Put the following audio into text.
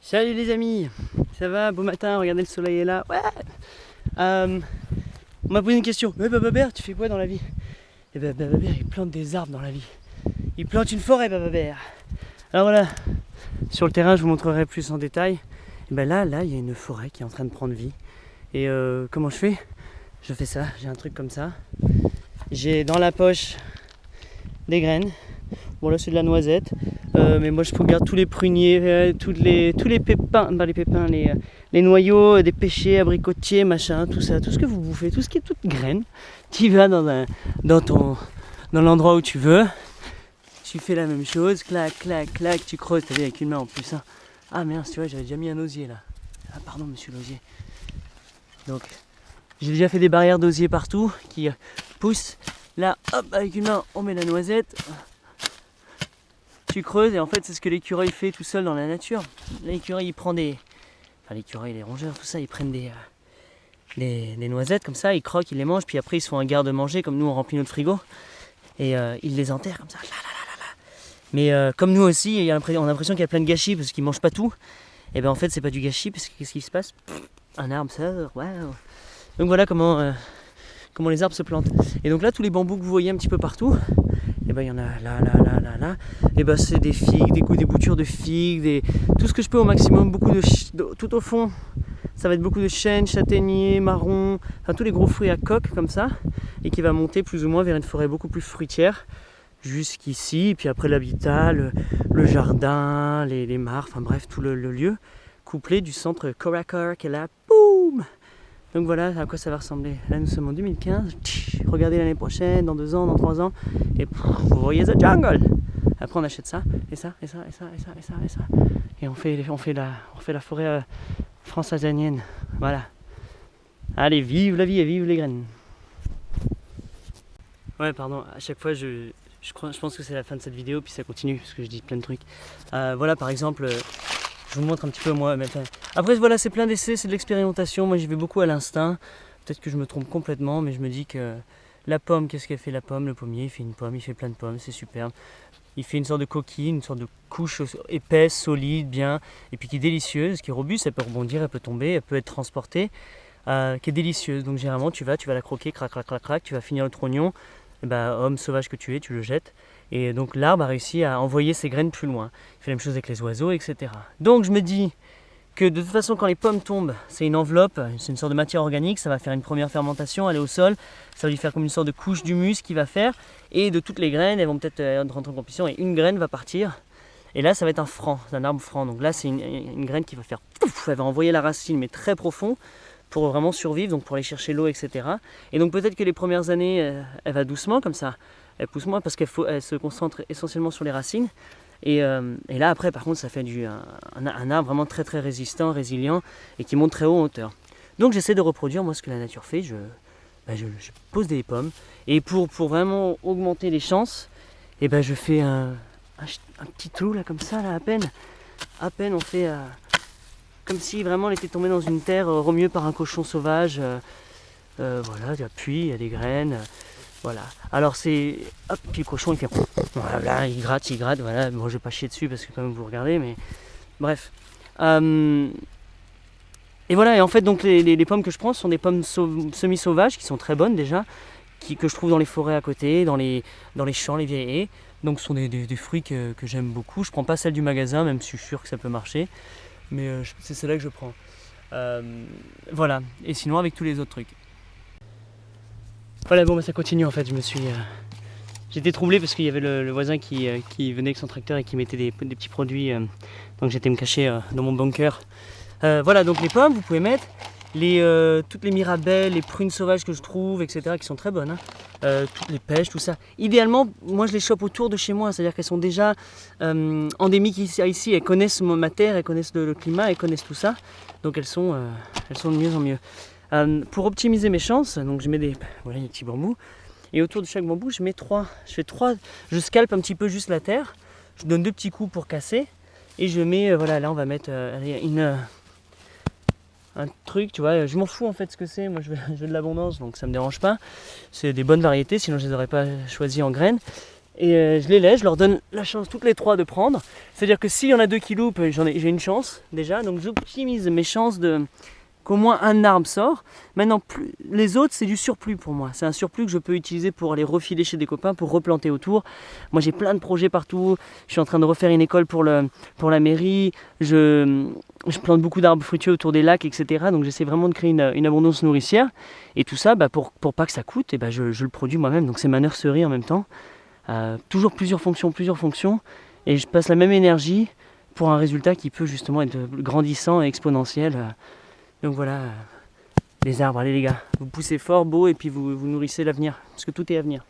Salut les amis, ça va? Beau matin, regardez le soleil est là. Ouais. On m'a posé une question. Baba Bear, tu fais quoi dans la vie? Et ben Baba Bear, il plante des arbres dans la vie. Il plante une forêt, Baba Bear. Alors voilà, sur le terrain, je vous montrerai plus en détail. Et ben là, il y a une forêt qui est en train de prendre vie. Et comment je fais? Je fais ça, j'ai un truc comme ça. J'ai dans la poche des graines. Bon là c'est de la noisette, mais moi je regarde tous les pruniers, tous les pépins, les noyaux, des pêchers, abricotiers, machin, tout ça, tout ce que vous bouffez, tout ce qui est toute graine. Tu vas dans l'endroit où tu veux, tu fais la même chose, clac, clac, clac, tu creuses, t'as vu avec une main en plus. Hein. Ah merde, tu vois, j'avais déjà mis un osier là. Ah pardon monsieur l'osier. Donc j'ai déjà fait des barrières d'osier partout qui poussent. Là, hop, avec une main, on met la noisette. Tu creuses et en fait c'est ce que l'écureuil fait tout seul dans la nature. L'écureuil il prend des... Enfin l'écureuil, les rongeurs, tout ça, ils prennent des noisettes comme ça, ils croquent, ils les mangent, puis après ils se font un garde-manger comme nous on remplit notre frigo. Et ils les enterrent comme ça. Mais comme nous aussi, on a l'impression qu'il y a plein de gâchis parce qu'ils mangent pas tout. Et ben en fait c'est pas du gâchis parce que qu'est-ce qui se passe? Un arbre ça, waouh. Donc voilà comment les arbres se plantent. Et donc là tous les bambous que vous voyez un petit peu partout, et ben il y en a là, et ben c'est des figues, des boutures de figues, tout ce que je peux au maximum, tout au fond, ça va être beaucoup de chênes, châtaigniers, marrons, enfin tous les gros fruits à coque comme ça, et qui va monter plus ou moins vers une forêt beaucoup plus fruitière, jusqu'ici, et puis après l'habitat, le jardin, les mares, enfin bref, tout le lieu, couplé du centre Korakor qui est là, boum. Donc voilà à quoi ça va ressembler. Là nous sommes en 2015, regardez l'année prochaine, dans 2 ans, dans 3 ans, et vous voyez the jungle. Après on achète ça, et ça, et ça, et ça, et ça, et ça, et ça. Et on fait la forêt france-azanienne. Voilà. Allez, vive la vie et vive les graines. Ouais pardon, à chaque fois je pense que c'est la fin de cette vidéo, puis ça continue, parce que je dis plein de trucs. Voilà par exemple... Je vous montre un petit peu moi. Après voilà, c'est plein d'essais, c'est de l'expérimentation. Moi j'y vais beaucoup à l'instinct. Peut-être que je me trompe complètement, mais je me dis que la pomme, qu'est-ce qu'elle fait la pomme? Le pommier, il fait une pomme, il fait plein de pommes, c'est superbe. Il fait une sorte de coquille, une sorte de couche épaisse, solide, bien, et puis qui est délicieuse, qui est robuste, elle peut rebondir, elle peut tomber, elle peut être transportée, qui est délicieuse. Donc généralement tu vas la croquer, crac, crac, crac, crac, tu vas finir le trognon, et homme sauvage que tu es, tu le jettes. Et donc l'arbre a réussi à envoyer ses graines plus loin. Il fait la même chose avec les oiseaux, etc. Donc je me dis que de toute façon quand les pommes tombent, c'est une enveloppe, c'est une sorte de matière organique, ça va faire une première fermentation, aller au sol, ça va lui faire comme une sorte de couche d'humus qui va faire, et de toutes les graines, elles vont peut-être rentrer en compétition, et une graine va partir, et là ça va être un franc, c'est un arbre franc. Donc là c'est une graine qui va faire pouf, elle va envoyer la racine mais très profond, pour vraiment survivre, donc pour aller chercher l'eau, etc. Et donc peut-être que les premières années, elle va doucement comme ça, elle pousse moins parce qu'elle se concentre essentiellement sur les racines. Et là après par contre ça fait un arbre vraiment très très résistant, résilient et qui monte très haut en hauteur. Donc j'essaie de reproduire moi ce que la nature fait, je pose des pommes et pour vraiment augmenter les chances, et je fais un petit trou là comme ça là à peine on fait comme si vraiment elle était tombée dans une terre remuée par un cochon sauvage. Voilà, il y a puits, il y a des graines. Voilà. Alors c'est... Hop, puis le cochon il fait... Voilà, il gratte, voilà. Bon, je vais pas chier dessus parce que quand même vous regardez, mais... Bref. Et voilà, et en fait donc les pommes que je prends sont des pommes semi-sauvages qui sont très bonnes déjà, que je trouve dans les forêts à côté, dans les champs, les vieilles haies. Donc ce sont des fruits que j'aime beaucoup. Je prends pas celles du magasin, même si je suis sûr que ça peut marcher. Mais c'est celle-là que je prends. Voilà, et sinon avec tous les autres trucs. Voilà, bon ça continue en fait, j'étais troublé parce qu'il y avait le voisin qui venait avec son tracteur et qui mettait des petits produits, donc j'étais me cacher dans mon bunker. Voilà, donc les pommes vous pouvez mettre, toutes les mirabelles, les prunes sauvages que je trouve, etc. qui sont très bonnes, hein. Toutes les pêches, tout ça. Idéalement, moi je les chope autour de chez moi, c'est-à-dire qu'elles sont déjà endémiques ici, elles connaissent ma terre, elles connaissent le climat, elles connaissent tout ça, donc elles sont de mieux en mieux. Pour optimiser mes chances, donc je mets des petits bambous, et autour de chaque bambou je scalpe un petit peu juste la terre, je donne 2 petits coups pour casser, et je mets, voilà, là on va mettre un truc, tu vois, je m'en fous en fait ce que c'est, moi je veux de l'abondance, donc ça me dérange pas, c'est des bonnes variétés, sinon je les aurais pas choisies en graines, Et je les laisse, je leur donne la chance toutes les 3 de prendre. C'est-à-dire que s'il y en a 2 qui loupent, j'ai une chance déjà. Donc j'optimise mes chances qu'au moins un arbre sort. Maintenant, les autres, c'est du surplus pour moi. C'est un surplus que je peux utiliser pour aller refiler chez des copains, pour replanter autour. Moi, j'ai plein de projets partout. Je suis en train de refaire une école pour la mairie. Je plante beaucoup d'arbres fruitiers autour des lacs, etc. Donc j'essaie vraiment de créer une abondance nourricière. Et tout ça, pour pas que ça coûte, je le produis moi-même. Donc c'est ma nurserie en même temps. Toujours plusieurs fonctions. Et je passe la même énergie pour un résultat qui peut justement être grandissant et exponentiel. Donc voilà, les arbres, allez les gars, vous poussez fort, beau, et puis vous nourrissez l'avenir, parce que tout est avenir.